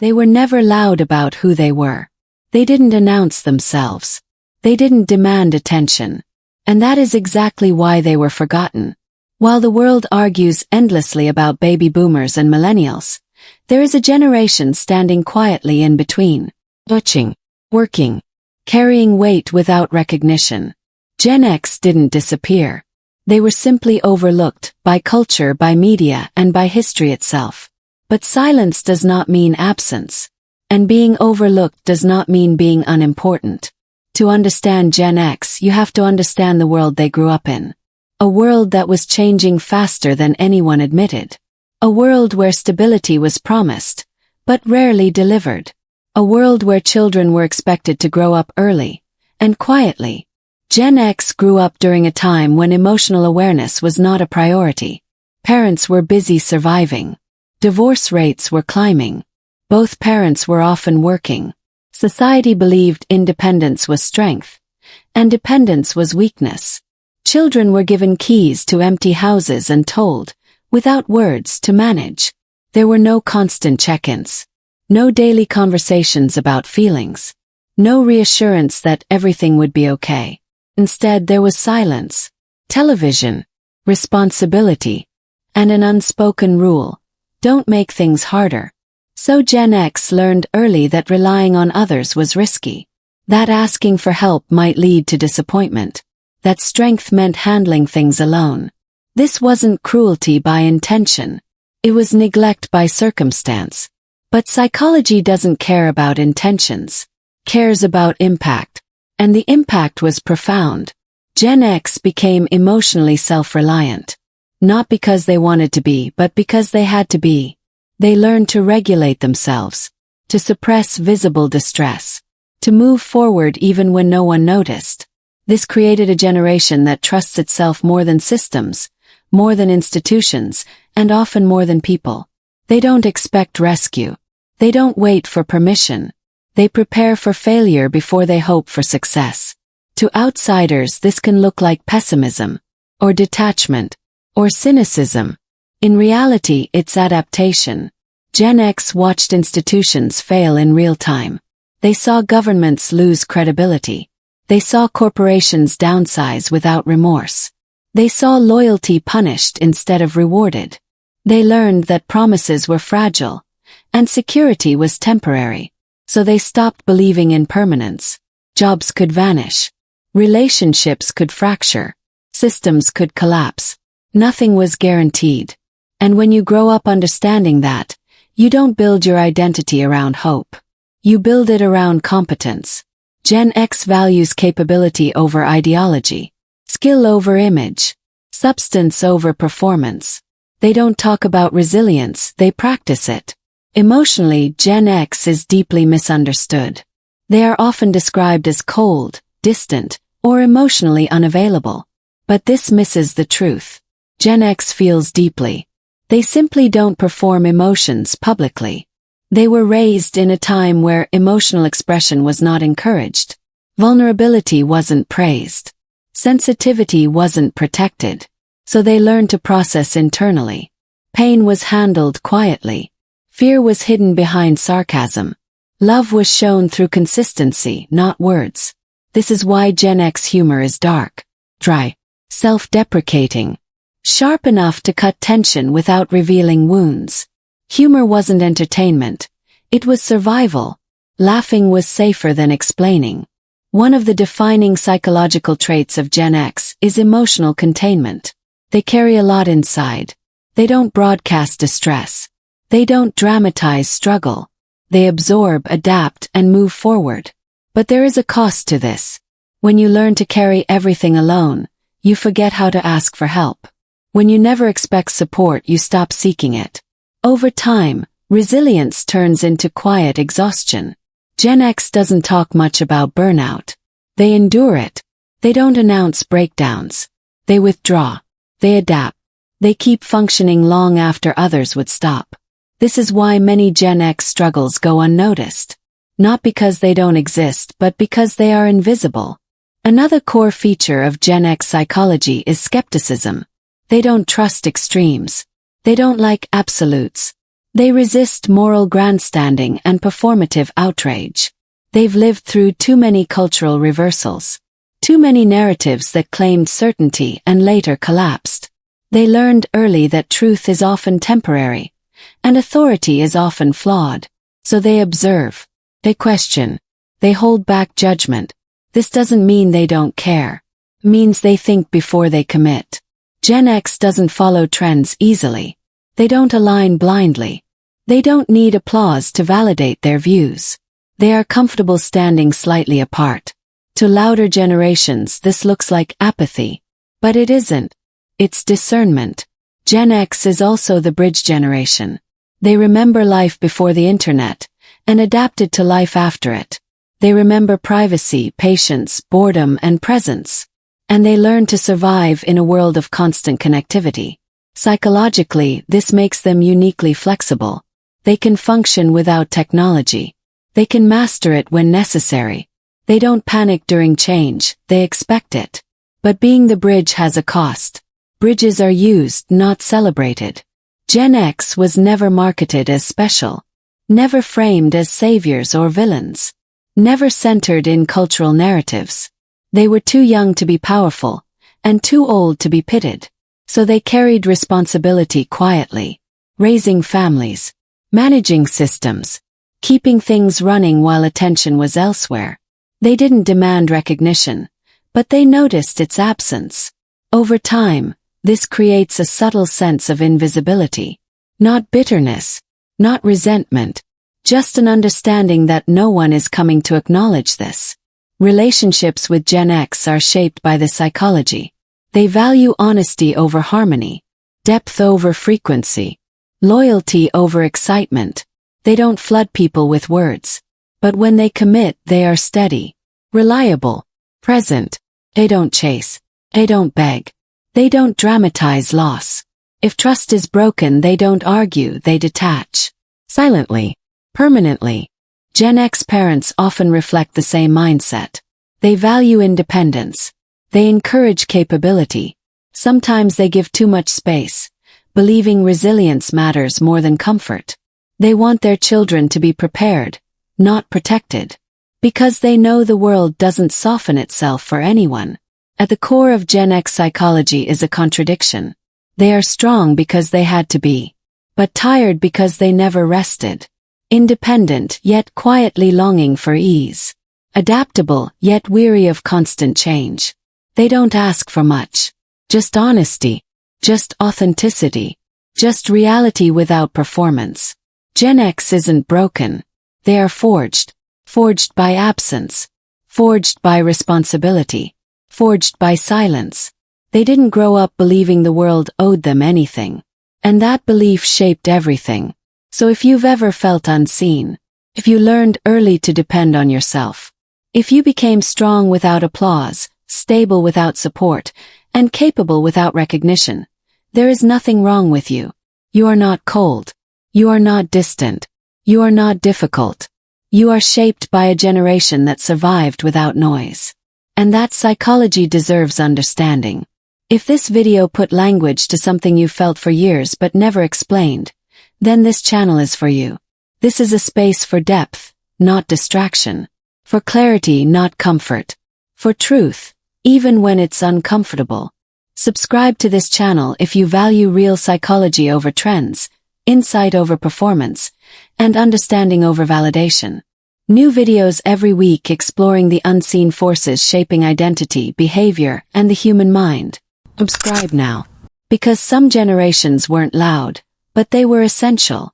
They were never loud about who they were. They didn't announce themselves. They didn't demand attention. And that is exactly why they were forgotten. While the world argues endlessly about baby boomers and millennials, there is a generation standing quietly in between, watching, working, carrying weight without recognition. Gen X didn't disappear. They were simply overlooked by culture, by media, and by history itself. But silence does not mean absence. And being overlooked does not mean being unimportant. To understand Gen X, you have to understand the world they grew up in. A world that was changing faster than anyone admitted. A world where stability was promised, but rarely delivered. A world where children were expected to grow up early, and quietly. Gen X grew up during a time when emotional awareness was not a priority. Parents were busy surviving. Divorce rates were climbing. Both parents were often working. Society believed independence was strength, and dependence was weakness. Children were given keys to empty houses and told, without words, to manage. There were no constant check-ins. No daily conversations about feelings. No reassurance that everything would be okay. Instead, there was silence, television, responsibility, and an unspoken rule: don't make things harder. So Gen X learned early that relying on others was risky. That asking for help might lead to disappointment. That strength meant handling things alone. This wasn't cruelty by intention. It was neglect by circumstance. But psychology doesn't care about intentions. Cares about impact. And the impact was profound. Gen X became emotionally self-reliant. Not because they wanted to be, but because they had to be. They learned to regulate themselves. To suppress visible distress. To move forward even when no one noticed. This created a generation that trusts itself more than systems, more than institutions, and often more than people. They don't expect rescue. They don't wait for permission. They prepare for failure before they hope for success. To outsiders, this can look like pessimism, or detachment, or cynicism. In reality, it's adaptation. Gen X watched institutions fail in real time. They saw governments lose credibility. They saw corporations downsize without remorse. They saw loyalty punished instead of rewarded. They learned that promises were fragile, and security was temporary. So they stopped believing in permanence. Jobs could vanish. Relationships could fracture. Systems could collapse. Nothing was guaranteed. And when you grow up understanding that, you don't build your identity around hope. You build it around competence. Gen X values capability over ideology. Skill over image. Substance over performance. They don't talk about resilience, they practice it. Emotionally, Gen X is deeply misunderstood. They are often described as cold, distant, or emotionally unavailable. But this misses the truth. Gen X feels deeply. They simply don't perform emotions publicly. They were raised in a time where emotional expression was not encouraged. Vulnerability wasn't praised. Sensitivity wasn't protected. So they learned to process internally. Pain was handled quietly. Fear was hidden behind sarcasm. Love was shown through consistency, not words. This is why Gen X humor is dark, dry, self-deprecating, sharp enough to cut tension without revealing wounds. Humor wasn't entertainment. It was survival. Laughing was safer than explaining. One of the defining psychological traits of Gen X is emotional containment. They carry a lot inside. They don't broadcast distress. They don't dramatize struggle. They absorb, adapt, and move forward. But there is a cost to this. When you learn to carry everything alone, you forget how to ask for help. When you never expect support, you stop seeking it. Over time, resilience turns into quiet exhaustion. Gen X doesn't talk much about burnout. They endure it. They don't announce breakdowns. They withdraw. They adapt. They keep functioning long after others would stop. This is why many Gen X struggles go unnoticed. Not because they don't exist, but because they are invisible. Another core feature of Gen X psychology is skepticism. They don't trust extremes. They don't like absolutes. They resist moral grandstanding and performative outrage. They've lived through too many cultural reversals. Too many narratives that claimed certainty and later collapsed. They learned early that truth is often temporary, and authority is often flawed. So they observe. They question. They hold back judgment. This doesn't mean they don't care. It means they think before they commit. Gen X doesn't follow trends easily. They don't align blindly. They don't need applause to validate their views. They are comfortable standing slightly apart. To louder generations, this looks like apathy. But it isn't. It's discernment. Gen X is also the bridge generation. They remember life before the internet, and adapted to life after it. They remember privacy, patience, boredom, and presence. And they learn to survive in a world of constant connectivity. Psychologically, this makes them uniquely flexible. They can function without technology. They can master it when necessary. They don't panic during change, they expect it. But being the bridge has a cost. Bridges are used, not celebrated. Gen X was never marketed as special. Never framed as saviors or villains. Never centered in cultural narratives. They were too young to be powerful, and too old to be pitied. So they carried responsibility quietly. Raising families. Managing systems. Keeping things running while attention was elsewhere. They didn't demand recognition, but they noticed its absence. Over time, this creates a subtle sense of invisibility. Not bitterness, not resentment, just an understanding that no one is coming to acknowledge this. Relationships with Gen X are shaped by this psychology. They value honesty over harmony, depth over frequency, loyalty over excitement. They don't flood people with words. But when they commit, they are steady, reliable, present. They don't chase. They don't beg. They don't dramatize loss. If trust is broken, they don't argue, they detach. Silently, permanently. Gen X parents often reflect the same mindset. They value independence. They encourage capability. Sometimes they give too much space, believing resilience matters more than comfort. They want their children to be prepared, not protected. Because they know the world doesn't soften itself for anyone. At the core of Gen X psychology is a contradiction. They are strong because they had to be. But tired because they never rested. Independent yet quietly longing for ease. Adaptable yet weary of constant change. They don't ask for much. Just honesty. Just authenticity. Just reality without performance. Gen X isn't broken. They are forged. Forged by absence. Forged by responsibility. Forged by silence. They didn't grow up believing the world owed them anything. And that belief shaped everything. So if you've ever felt unseen, if you learned early to depend on yourself, if you became strong without applause, stable without support, and capable without recognition, there is nothing wrong with you. You are not cold. You are not distant. You are not difficult. You are shaped by a generation that survived without noise. And that psychology deserves understanding. If this video put language to something you felt for years but never explained, then this channel is for you. This is a space for depth, not distraction. For clarity, not comfort. For truth, even when it's uncomfortable. Subscribe to this channel if you value real psychology over trends, insight over performance, and understanding over validation. New videos every week exploring the unseen forces shaping identity, behavior, and the human mind. Subscribe now. Because some generations weren't loud, but they were essential.